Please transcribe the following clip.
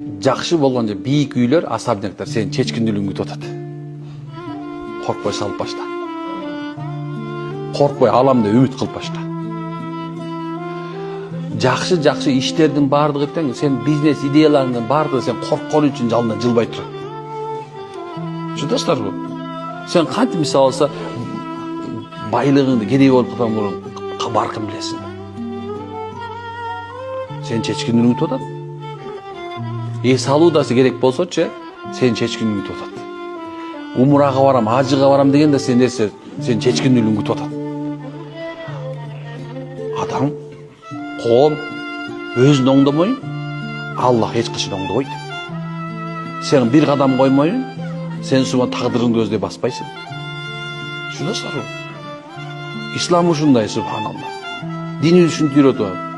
Жакшы болгончо бийик үйлөр, особняктар сенин чечкиндүүлүгүңдү күтүп атат. Коркпой салып башла. Коркпой аламда үмүт кылып башла. Жакшы иштердин баардыгы тең, сен бизнес идеяларыңдын баардыгы сен корккон үчүн жалынан жылбай турат. Чудасыздарбы? Сен кантип мисалы алса байлыгыңды кедей болуп калган мурун баркын билесиң. Сен чечкиндүүлүгүң күтүп атат. Эс алуудасы керек болсочу, сен чечкиндүүлүгүң күтүп атат. Умурага барам, ажыга барам дегенде сен нерсе, сен чечкиндүүлүгүң күтүп атат. Адам, коом өзүн оңдомой, Аллах эч качан оңдобойт. Сен бир кадам коймойун, сен сума тагдырыңды көздөй баспайсың. Шунда сару. İslam ушундай, субханалла. Дини ушинтип үйрөтүп атат.